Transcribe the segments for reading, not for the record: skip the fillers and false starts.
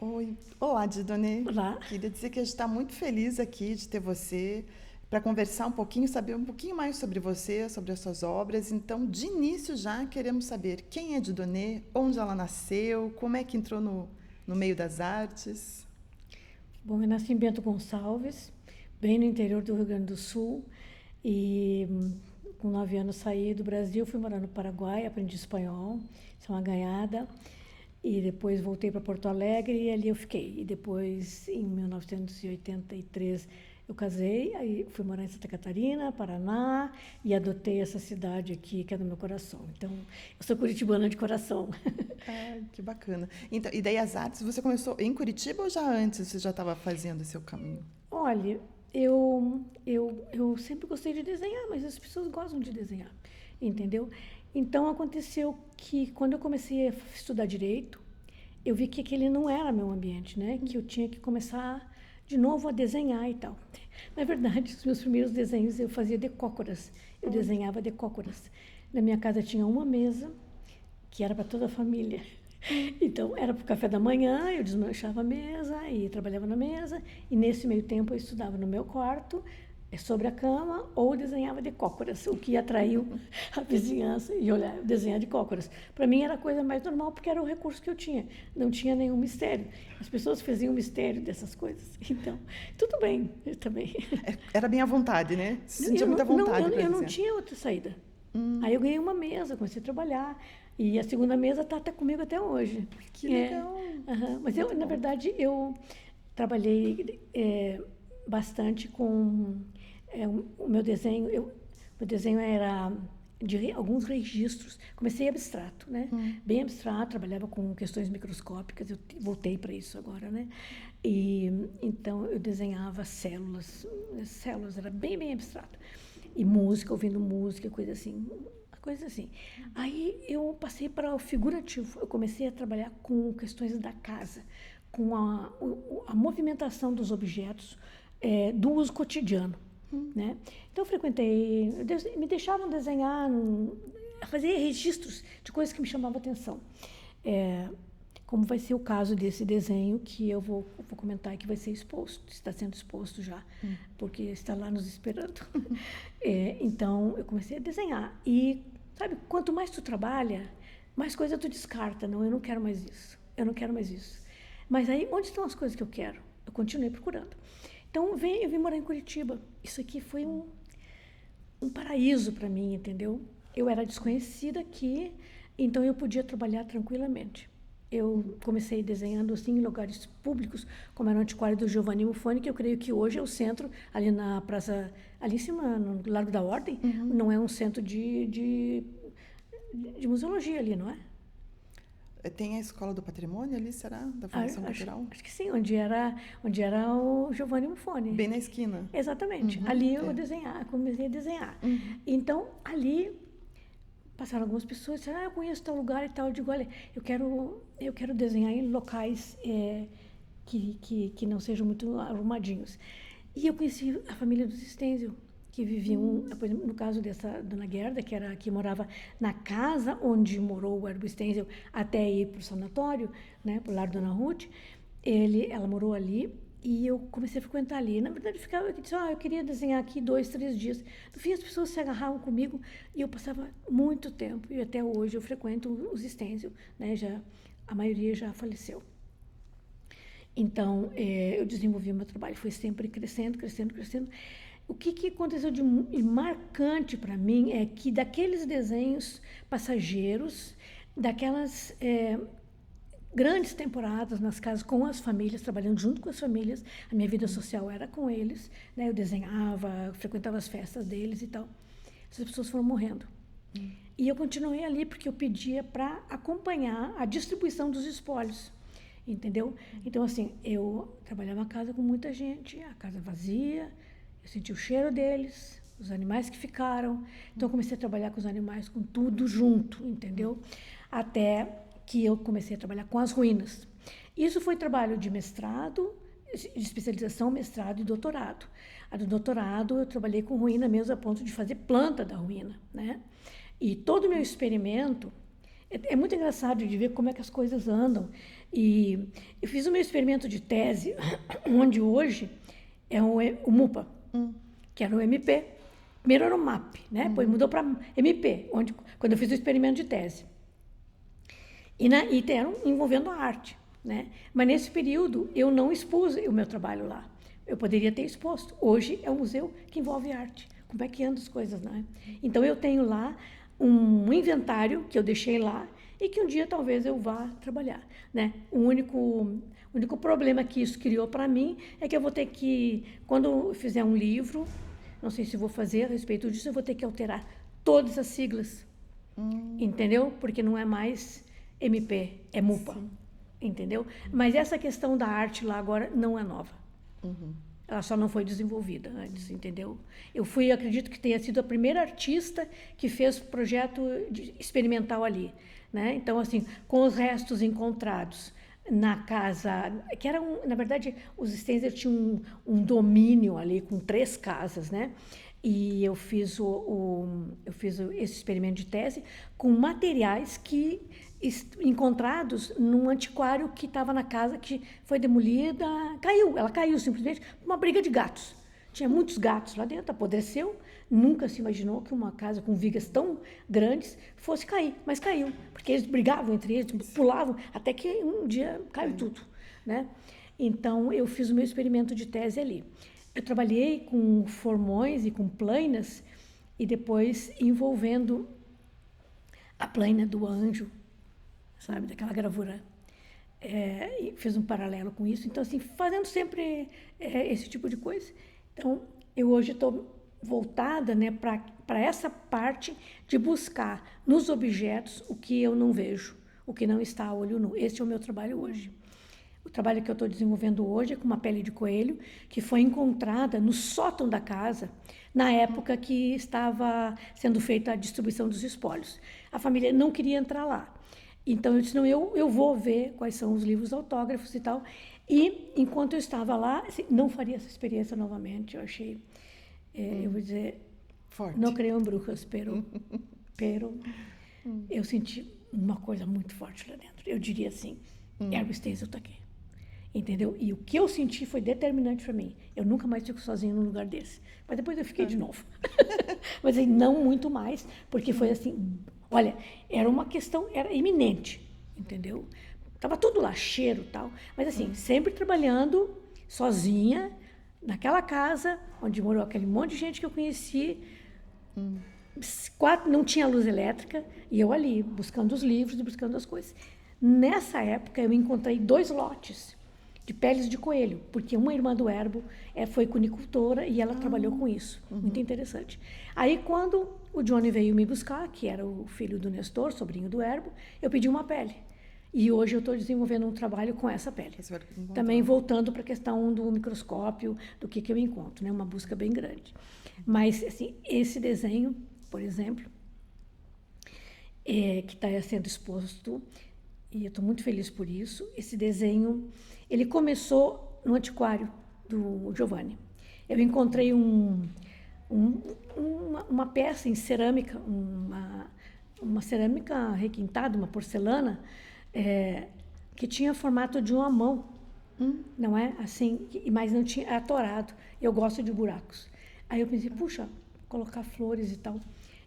Oi, olá, Didone. Olá. Queria dizer que a gente está muito feliz aqui de ter você para conversar um pouquinho, saber um pouquinho mais sobre você, sobre as suas obras. Então, de início já queremos saber quem é Didone, onde ela nasceu, como é que entrou no meio das artes. Bom, eu nasci em Bento Gonçalves, bem no interior do Rio Grande do Sul. E com 9 anos saí do Brasil, fui morar no Paraguai, aprendi espanhol, isso é uma ganhada. E depois voltei para Porto Alegre e ali eu fiquei. E depois, em 1983, eu casei, aí fui morar em Santa Catarina, Paraná, e adotei essa cidade aqui, que é do meu coração. Então, eu sou curitibana de coração. Ah, que bacana. Então, e daí as artes, você começou em Curitiba ou já antes você já estava fazendo esse seu caminho? Olha, eu sempre gostei de desenhar, mas as pessoas gostam de desenhar, entendeu? Então aconteceu que quando eu comecei a estudar direito, eu vi que aquele não era meu ambiente, né? Que eu tinha que começar de novo a desenhar e tal. Na verdade, os meus primeiros desenhos eu fazia decócoras, eu Olha. desenhava decócoras. Na minha casa tinha uma mesa que era para toda a família. Então, era para o café da manhã, eu desmanchava a mesa e trabalhava na mesa, e nesse meio tempo eu estudava no meu quarto, sobre a cama, ou desenhava decócoras, o que atraiu a vizinhança e olhar, desenhar decócoras. Para mim era a coisa mais normal, porque era o recurso que eu tinha, não tinha nenhum mistério. As pessoas faziam mistério dessas coisas. Então, tudo bem, eu também. Era bem à vontade, né? Se sentia Eu muita não, vontade para eu não desenhar. tinha outra saída. Aí eu ganhei uma mesa, comecei a trabalhar. E a segunda mesa está até comigo até hoje. Que É, legal. aham. Mas eu, Muito na bom. verdade, eu trabalhei bastante com o meu desenho. Meu desenho era de alguns registros. Comecei abstrato, né? Bem abstrato, trabalhava com questões microscópicas. Eu voltei para isso agora, né? E então eu desenhava células, células era bem abstrato. E música, ouvindo música, coisa assim, coisa assim. Aí eu passei para o figurativo. Eu comecei a trabalhar com questões da casa, com a movimentação dos objetos do uso cotidiano. Né? Então eu frequentei, me deixavam desenhar, fazer registros de coisas que me chamavam a atenção. É, como vai ser o caso desse desenho que eu vou comentar que vai ser exposto, está sendo exposto já, porque está lá nos esperando. Então eu comecei a desenhar e, sabe, quanto mais tu trabalha, mais coisa tu descarta. Não, eu não quero mais isso, eu não quero mais isso. Mas aí, onde estão as coisas que eu quero? Eu continuei procurando. Então eu vim morar em Curitiba. Isso aqui foi um paraíso para mim, entendeu? Eu era desconhecida aqui, então eu podia trabalhar tranquilamente. Eu comecei desenhando assim em lugares públicos, como era o Antiquário do Giovanni Muffoni, que eu creio que hoje é o centro, ali na praça, ali em cima, no Largo da Ordem, não é um centro de museologia ali, não é? Tem a Escola do Patrimônio ali, será? Da Fundação Cultural? Acho que sim, onde era o Giovanni Muffoni. Bem na esquina. Exatamente. Uhum, Ali eu é. comecei a desenhar. Uhum. Então, ali passaram algumas pessoas e disseram, eu conheço tal lugar e tal. Eu digo, olha, eu quero desenhar em locais que não sejam muito arrumadinhos. E eu conheci a família dos Stenzio, que viviam, por exemplo, no caso dessa dona Gerda, que morava na casa onde morou o Herbo Stenzio até ir para o sanatório, né, para o lar Dona Ruth. Ela morou ali e eu comecei a frequentar ali. Na verdade, eu disse, eu queria desenhar aqui 2, 3 dias. No fim, as pessoas se agarravam comigo e eu passava muito tempo. E até hoje eu frequento os Stenzio, né, a maioria já faleceu. Então, eu desenvolvi o meu trabalho, foi sempre crescendo, crescendo, crescendo. O que aconteceu de marcante para mim é que daqueles desenhos passageiros, daquelas grandes temporadas nas casas com as famílias, trabalhando junto com as famílias, a minha vida social era com eles, né? Eu desenhava, frequentava as festas deles e tal. Essas pessoas foram morrendo. E eu continuei ali porque eu pedia para acompanhar a distribuição dos espólios, entendeu? Então, assim, eu trabalhava na casa com muita gente, a casa vazia, eu senti o cheiro deles, os animais que ficaram. Então, eu comecei a trabalhar com os animais, com tudo junto, entendeu? Até que eu comecei a trabalhar com as ruínas. Isso foi trabalho de mestrado, de especialização, mestrado e doutorado. A do doutorado eu trabalhei com ruína mesmo a ponto de fazer planta da ruína, né? E todo o meu experimento É muito engraçado de ver como é que as coisas andam. E eu fiz o meu experimento de tese, onde hoje é o MUPA, que era o MP. Primeiro era o MAP, né? Depois mudou para MP, quando eu fiz o experimento de tese. E eram envolvendo a arte, né? Mas nesse período eu não expus o meu trabalho lá. Eu poderia ter exposto. Hoje é um museu que envolve arte. Como é que andam as coisas, né? Então eu tenho lá um inventário que eu deixei lá e que um dia talvez eu vá trabalhar, né? O único problema que isso criou para mim é que eu vou ter que, quando eu fizer um livro, não sei se vou fazer a respeito disso, eu vou ter que alterar todas as siglas, entendeu? Porque não é mais MP, é MUPA, entendeu? Mas essa questão da arte lá agora não é nova. Ela só não foi desenvolvida antes, entendeu? Eu acredito que tenha sido a primeira artista que fez projeto experimental ali, né? Então, assim, com os restos encontrados na casa, que era na verdade, os Stenzer tinham um domínio ali com 3 casas, né? E eu fiz esse experimento de tese com materiais que encontrados num antiquário que estava na casa que foi demolida, ela caiu simplesmente por uma briga de gatos. Tinha muitos gatos lá dentro, apodreceu, nunca se imaginou que uma casa com vigas tão grandes fosse cair, mas caiu, porque eles brigavam entre eles, pulavam, até que um dia caiu tudo, né? Então, eu fiz o meu experimento de tese ali. Eu trabalhei com formões e com plainas, e depois envolvendo a plaina do anjo, sabe, daquela gravura. E fiz um paralelo com isso. Então, assim, fazendo sempre esse tipo de coisa. Então, eu hoje estou voltada, né, para essa parte de buscar nos objetos o que eu não vejo, o que não está a olho nu. Esse é o meu trabalho hoje. O trabalho que eu estou desenvolvendo hoje é com uma pele de coelho que foi encontrada no sótão da casa na época que estava sendo feita a distribuição dos espólios. A família não queria entrar lá. Então, eu disse, não, eu vou ver quais são os livros autógrafos e tal. E, enquanto eu estava lá, assim, não faria essa experiência novamente. Eu achei, eu vou dizer, forte. Não creo em bruxas, pero eu senti uma coisa muito forte lá dentro. Eu diria assim, Ergo Stenzel está aqui. Entendeu? E o que eu senti foi determinante para mim. Eu nunca mais fico sozinha num lugar desse. Mas depois eu fiquei de novo. Mas aí, não muito mais, porque foi assim, olha, era uma questão, era iminente, entendeu? Tava tudo lá, cheiro e tal. Mas assim, sempre trabalhando sozinha, naquela casa, onde morou aquele monte de gente que eu conheci. Não tinha luz elétrica, e eu ali, buscando os livros e buscando as coisas. Nessa época, eu encontrei 2 lotes de peles de coelho, porque uma irmã do Erbo foi cunicultora e ela trabalhou com isso. Muito interessante. Aí, quando o Johnny veio me buscar, que era o filho do Nestor, sobrinho do Erbo, eu pedi uma pele. E hoje eu estou desenvolvendo um trabalho com essa pele. Também voltando para a questão do microscópio, do que eu encontro, né? Uma busca bem grande. Mas, assim, esse desenho, por exemplo, que está sendo exposto, e eu estou muito feliz por isso, esse desenho, ele começou no antiquário do Giovanni. Eu encontrei uma peça em cerâmica, uma cerâmica requintada, uma porcelana, que tinha formato de uma mão, não é? Assim, mas não tinha, era torado. Eu gosto de buracos. Aí eu pensei, puxa, colocar flores e tal.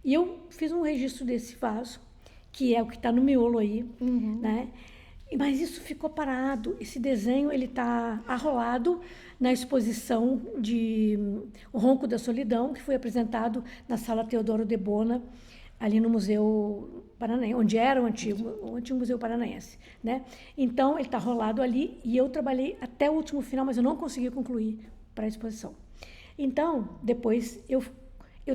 E eu fiz um registro desse vaso, que é o que está no miolo aí, né? Mas isso ficou parado. Esse desenho ele está arrolado na exposição de O Ronco da Solidão, que foi apresentado na Sala Teodoro de Bona, ali no Museu Paranaense, onde era o antigo Museu Paranaense, né? Então, ele está rolado ali e eu trabalhei até o último final, mas eu não consegui concluir para a exposição. Então, depois eu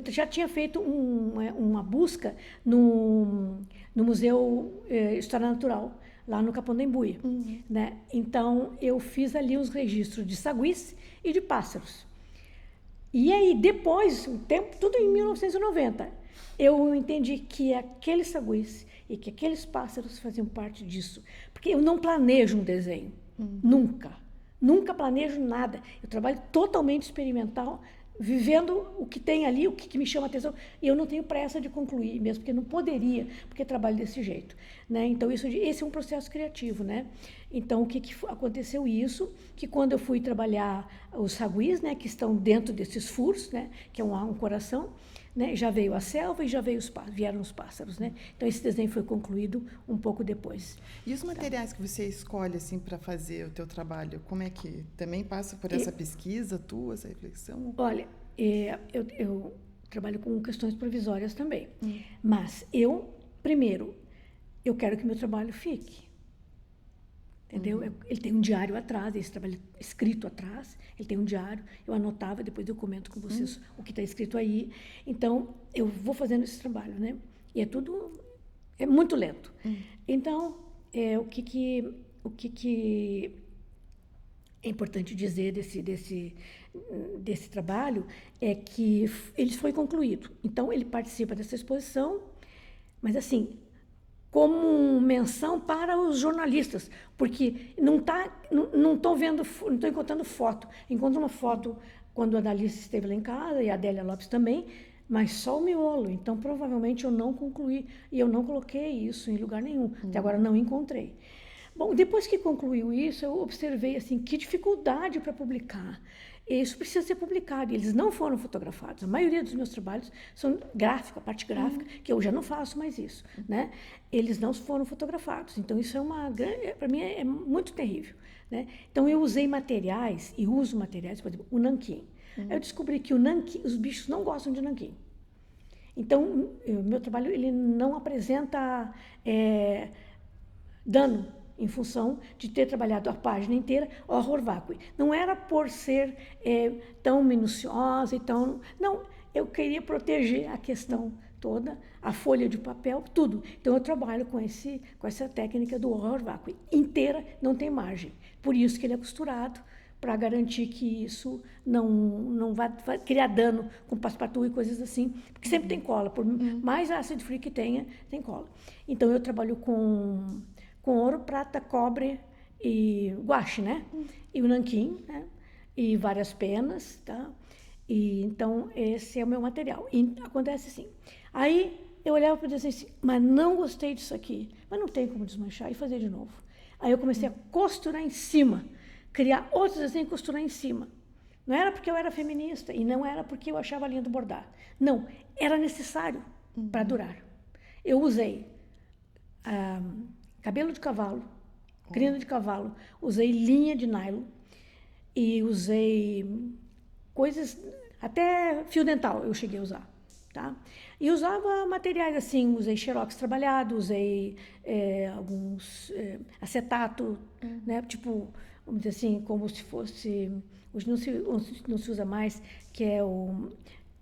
já tinha feito uma busca no Museu História Natural, lá no Capão da Embuia, né? Então, eu fiz ali os registros de saguis e de pássaros. E aí, depois, o tempo, tudo em 1990, eu entendi que aqueles saguis e que aqueles pássaros faziam parte disso. Porque eu não planejo um desenho, nunca. Nunca planejo nada. Eu trabalho totalmente experimental, vivendo o que tem ali, o que me chama a atenção, e eu não tenho pressa de concluir, mesmo porque não poderia, porque trabalho desse jeito, né? Então, esse é um processo criativo, né? Então, o que aconteceu isso, que quando eu fui trabalhar os saguis, né, que estão dentro desses furos, né, que é um coração, né, já veio a selva e já vieram os pássaros, né? Então, esse desenho foi concluído um pouco depois. E os materiais que você escolhe assim para fazer o teu trabalho, como é que também passa por essa pesquisa tua, essa reflexão? Olha, eu trabalho com questões provisórias também, mas primeiro, eu quero que meu trabalho fique. Entendeu? Ele tem um diário atrás, esse trabalho escrito atrás, ele tem um diário, eu anotava, depois eu comento com vocês o que está escrito aí. Então, eu vou fazendo esse trabalho, né? E é muito lento. Então, o que é importante dizer desse trabalho é que ele foi concluído. Então, ele participa dessa exposição, mas assim, como menção para os jornalistas, porque não estou encontrando foto. Encontro uma foto quando a Alice esteve lá em casa e a Adélia Lopes também, mas só o miolo. Então, provavelmente eu não concluí e eu não coloquei isso em lugar nenhum. Até agora não encontrei. Bom, depois que concluiu isso, eu observei assim que dificuldade para publicar. Isso precisa ser publicado. Eles não foram fotografados. A maioria dos meus trabalhos são gráfica, parte gráfica, que eu já não faço mais isso, né? Eles não foram fotografados. Então isso para mim é muito terrível, né? Então eu usei materiais e uso materiais, por exemplo, o nanquim. Eu descobri que os bichos não gostam de nanquim. Então meu trabalho ele não apresenta dano em função de ter trabalhado a página inteira, horror vacui. Não era por ser tão minuciosa e tão... Não, eu queria proteger a questão toda, a folha de papel, tudo. Então, eu trabalho com essa técnica do horror vacui. Inteira, não tem margem. Por isso que ele é costurado, para garantir que isso não vai criar dano com passepartout e coisas assim, porque sempre tem cola. Por mais ácido free que tenha, tem cola. Então, eu trabalho com ouro, prata, cobre e guache, né? E o nanquim, né? E várias penas, tá? E, então, esse é o meu material. E acontece assim. Aí, eu olhava para o desenho assim, mas não gostei disso aqui. Mas não tem como desmanchar e fazer de novo. Aí eu comecei a costurar em cima, criar outros desenhos e costurar em cima. Não era porque eu era feminista e não era porque eu achava lindo bordar. Não, era necessário para durar. Eu usei... cabelo de cavalo, crina de cavalo, usei linha de nylon e usei coisas, até fio dental eu cheguei a usar, tá? E usava materiais assim, usei xerox trabalhado, usei alguns acetato, né? Tipo, vamos dizer assim, como se fosse, hoje não se usa mais, que é o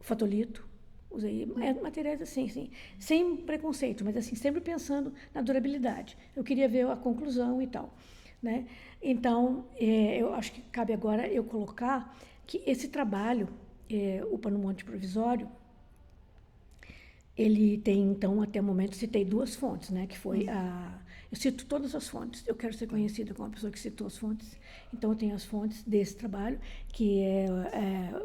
fotolito. Usei materiais assim, sem preconceito, mas assim, sempre pensando na durabilidade. Eu queria ver a conclusão e tal, né? Então, eu acho que cabe agora eu colocar que esse trabalho, o Pano Monte Provisório, ele tem, então, até o momento, citei 2 fontes, né? Que foi eu cito todas as fontes. Eu quero ser conhecida como a pessoa que citou as fontes. Então, eu tenho as fontes desse trabalho, que é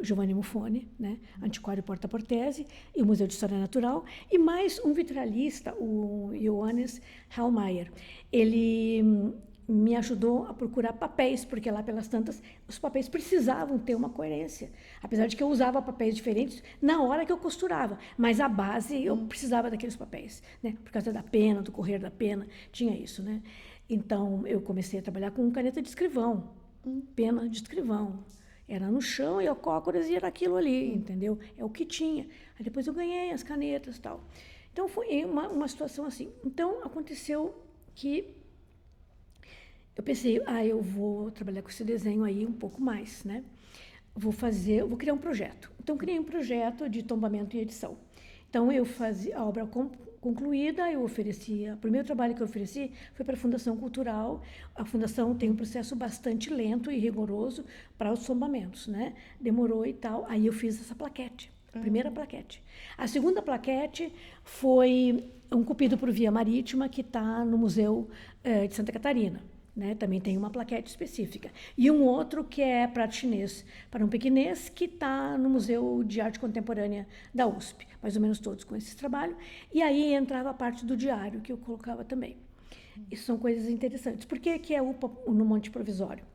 Giovanni Muffone, né? Antiquário Porta Portese, e o Museu de História Natural, e mais um vitralista, o Johannes Hallmeier. Ele me ajudou a procurar papéis, porque lá pelas tantas, os papéis precisavam ter uma coerência. Apesar de que eu usava papéis diferentes na hora que eu costurava, mas a base eu precisava daqueles papéis, né? Por causa da pena, do correr da pena, tinha isso, né? Então, eu comecei a trabalhar com caneta de escrivão, pena de escrivão. Era no chão e a cócoras e era aquilo ali, entendeu? É o que tinha. Aí depois eu ganhei as canetas e tal. Então, foi uma situação assim. Então, aconteceu que eu pensei, eu vou trabalhar com esse desenho aí um pouco mais, né? Vou criar um projeto. Então, criei um projeto de tombamento e edição. Então, eu fazia a obra concluída, eu oferecia... O primeiro trabalho que eu ofereci foi para a Fundação Cultural. A Fundação tem um processo bastante lento e rigoroso para os tombamentos, né? Demorou e tal. Aí eu fiz essa plaquete, a primeira plaquete. A segunda plaquete foi um cupido por via marítima que está no Museu de Santa Catarina. né? Também tem uma plaquete específica. E um outro que é prato chinês para um pequinês, que está no Museu de Arte Contemporânea da USP, mais ou menos todos com esse trabalho. E aí entrava a parte do diário, que eu colocava também. Isso são coisas interessantes. Por que é UPA no Monte Provisório?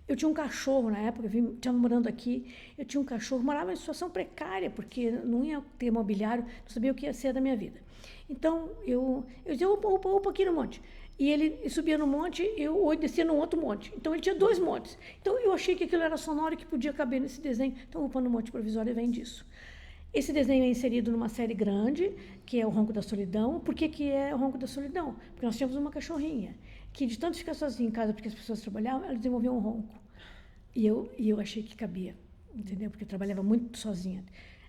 Eu tinha um cachorro na época, estava morando aqui, eu tinha um cachorro, morava em situação precária, porque não ia ter mobiliário, não sabia o que ia ser da minha vida. Então, eu dizia, opa, aqui no monte. E ele subia no monte, eu descia num outro monte. Então, ele tinha 2 montes. Então, eu achei que aquilo era sonoro e que podia caber nesse desenho. Então, UPA no Monte Provisório vem disso. Esse desenho é inserido numa série grande, que é o Ronco da Solidão. Por que é o Ronco da Solidão? Porque nós tínhamos uma cachorrinha, que de tanto ficar sozinha em casa, porque as pessoas trabalhavam, ela desenvolveu um ronco. E eu achei que cabia, entendeu? Porque eu trabalhava muito sozinha.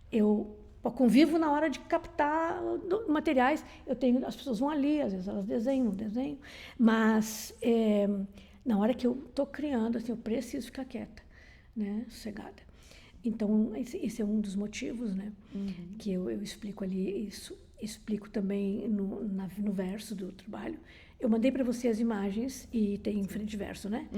Eu convivo na hora de captar materiais. As pessoas vão ali, às vezes elas desenham, mas na hora que eu estou criando, assim, eu preciso ficar quieta, né? Sossegada. Então, esse é um dos motivos, né? Que eu explico ali, isso explico também no verso do trabalho. Eu mandei para você as imagens e tem frente e verso, né?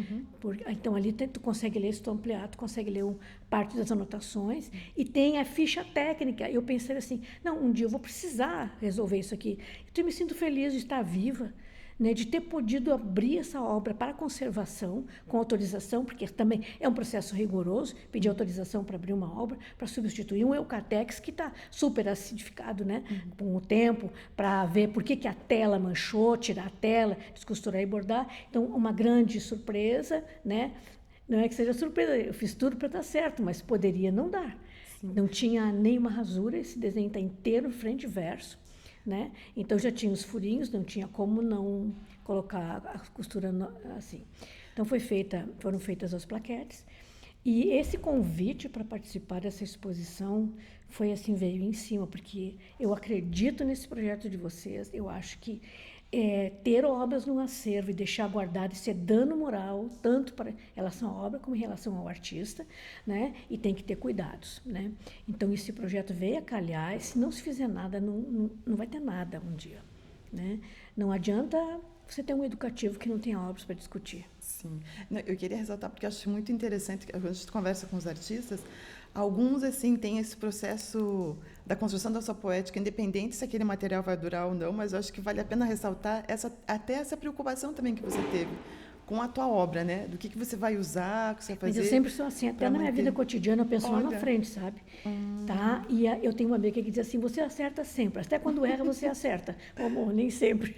Então, ali tu consegue ler, se tu ampliar, tu consegue ler parte das anotações e tem a ficha técnica. Eu pensei assim, não, um dia eu vou precisar resolver isso aqui. Então, eu me sinto feliz de estar viva, né, de ter podido abrir essa obra para conservação, com autorização, porque também é um processo rigoroso, pedir autorização para abrir uma obra, para substituir um Eucatex que está super acidificado, né, com o tempo, para ver por que a tela manchou, tirar a tela, descosturar e bordar. Então, uma grande surpresa, né? Não é que seja surpresa, eu fiz tudo para dar certo, mas poderia não dar. Sim. Não tinha nenhuma rasura, esse desenho está inteiro, frente e verso. Né? Então já tinha os furinhos, não tinha como não colocar a costura assim. Então foram feitas as plaquetes. E esse convite para participar dessa exposição foi assim, veio em cima, porque eu acredito nesse projeto de vocês. Eu acho que ter obras no acervo e deixar guardado, isso é dano moral, tanto para em relação à obra como em relação ao artista, né? E tem que ter cuidados, né? Então, esse projeto veio a calhar, e se não se fizer nada, não vai ter nada um dia, né? Não adianta você ter um educativo que não tenha obras para discutir. Sim. Não, eu queria ressaltar, porque eu acho muito interessante, quando a gente conversa com os artistas, alguns, assim, têm esse processo da construção da sua poética, independente se aquele material vai durar ou não, mas eu acho que vale a pena ressaltar até essa preocupação também que você teve com a tua obra, né? Do que você vai usar, o que você vai fazer. Mas eu sempre sou assim, até na minha vida cotidiana eu penso lá na frente, sabe? Tá? E eu tenho uma amiga que diz assim, você acerta sempre, até quando erra você acerta. Amor, nem sempre.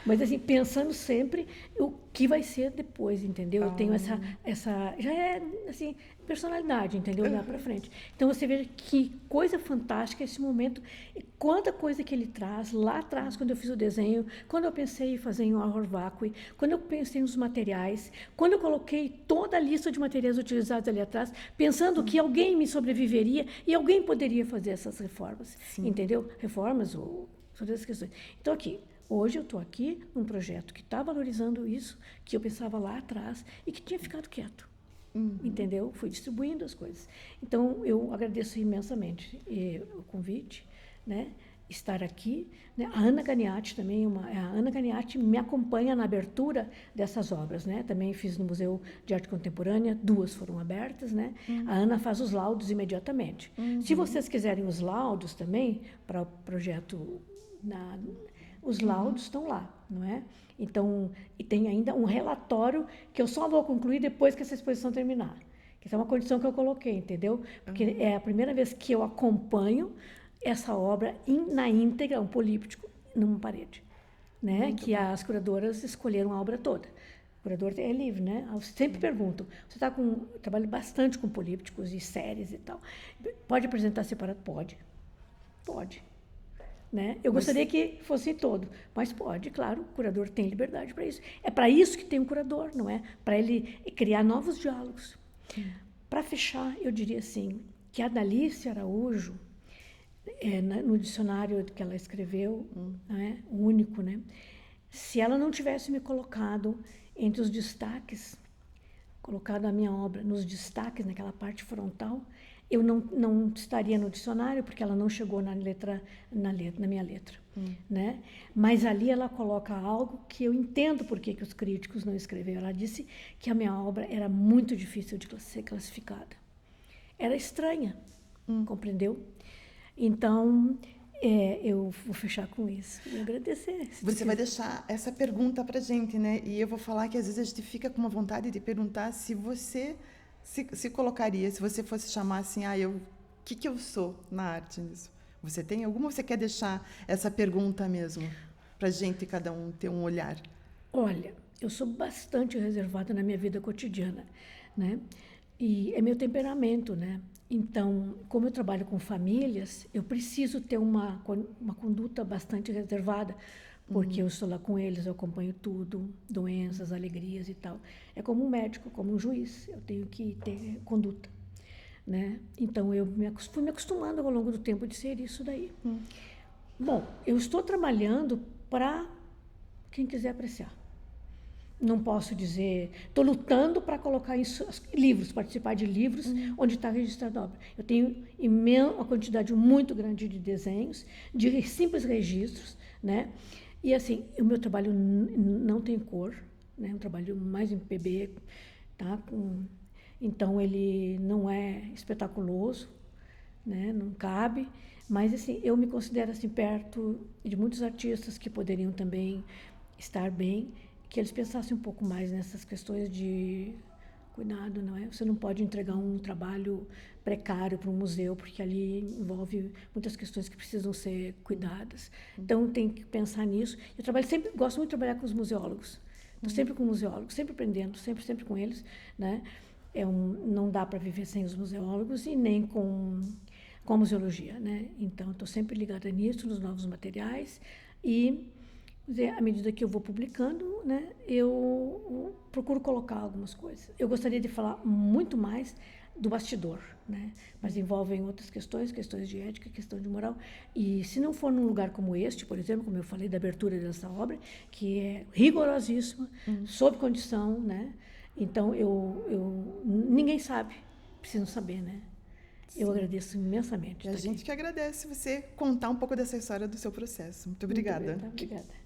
Mas assim, pensando sempre o que vai ser depois, entendeu? Eu tenho essa já é assim, personalidade, entendeu? Olhar para frente. Então você veja que coisa fantástica esse momento, quanta coisa que ele traz lá atrás, quando eu fiz o desenho, quando eu pensei em fazer em horror vacui, quando eu pensei nos materiais, quando eu coloquei toda a lista de materiais utilizados ali atrás, pensando que alguém me sobreviveria e alguém poderia fazer essas reformas, entendeu? Reformas ou todas essas questões. Então aqui, hoje eu estou aqui num projeto que está valorizando isso, que eu pensava lá atrás e que tinha ficado quieto. Entendeu? Fui distribuindo as coisas. Então, eu agradeço imensamente o convite, né? Estar aqui. Né? A Ana Ganiatti também, a Ana Ganiatti me acompanha na abertura dessas obras, né? Também fiz no Museu de Arte Contemporânea, 2 foram abertas, né? A Ana faz os laudos imediatamente. Se vocês quiserem os laudos também, para o projeto, os laudos estão lá, não é? Então, e tem ainda um relatório que eu só vou concluir depois que essa exposição terminar. Essa é uma condição que eu coloquei, entendeu? Porque é a primeira vez que eu acompanho essa obra na íntegra, um políptico, numa parede. Né? Que as curadoras escolheram a obra toda. O curador é livre, né? Eu sempre pergunto, você está com... Eu trabalho bastante com polípticos e séries e tal. Pode apresentar separado? Pode. Pode. Né? Eu gostaria que fosse todo, mas pode, claro, o curador tem liberdade para isso. É para isso que tem um curador, não é? Para ele criar novos diálogos. Para fechar, eu diria assim, que a Dalice Araújo, no dicionário que ela escreveu, né, o único, né? Se ela não tivesse me colocado entre os destaques, colocado a minha obra nos destaques, naquela parte frontal, eu não estaria no dicionário, porque ela não chegou na minha letra. Né? Mas ali ela coloca algo que eu entendo por que os críticos não escreveram. Ela disse que a minha obra era muito difícil de ser classificada. Era estranha, compreendeu? Então, eu vou fechar com isso e agradecer. Você vai deixar essa pergunta para a gente, né? E eu vou falar que às vezes a gente fica com uma vontade de perguntar se você se colocaria, se você fosse chamar assim, o que eu sou na arte nisso? Você tem alguma ou você quer deixar essa pergunta mesmo para a gente, cada um, ter um olhar? Olha, eu sou bastante reservada na minha vida cotidiana, né? E é meu temperamento, né? Então, como eu trabalho com famílias, eu preciso ter uma conduta bastante reservada, porque eu estou lá com eles, eu acompanho tudo, doenças, alegrias e tal. É como um médico, como um juiz, eu tenho que ter conduta, né? Então, eu fui me acostumando ao longo do tempo de ser isso daí. Bom, eu estou trabalhando para quem quiser apreciar. Não posso dizer, estou lutando para colocar isso, livros, participar de livros onde está registrada a obra. Eu tenho uma quantidade muito grande de desenhos, de simples registros, né? E assim, o meu trabalho não tem cor, né? É um trabalho mais em PB, tá? Então ele não é espetaculoso, né? Não cabe, mas assim, eu me considero assim perto de muitos artistas que poderiam também estar bem, que eles pensassem um pouco mais nessas questões de cuidado, não é? Você não pode entregar um trabalho precário para um museu, porque ali envolve muitas questões que precisam ser cuidadas. Então, tem que pensar nisso. Eu gosto muito de trabalhar com os museólogos. Estou sempre com museólogos, sempre aprendendo, sempre com eles, né? Não dá para viver sem os museólogos e nem com a museologia, né? Então, estou sempre ligada nisso, nos novos materiais e à medida que eu vou publicando, né, eu procuro colocar algumas coisas. Eu gostaria de falar muito mais do bastidor, né, mas envolvem outras questões de ética, questão de moral. E se não for num lugar como este, por exemplo, como eu falei da abertura dessa obra, que é rigorosíssima, sob condição, né, então ninguém sabe, precisam saber, né. Sim. Eu agradeço imensamente. E a gente que agradece você contar um pouco dessa história do seu processo. Muito obrigada. Muito obrigada.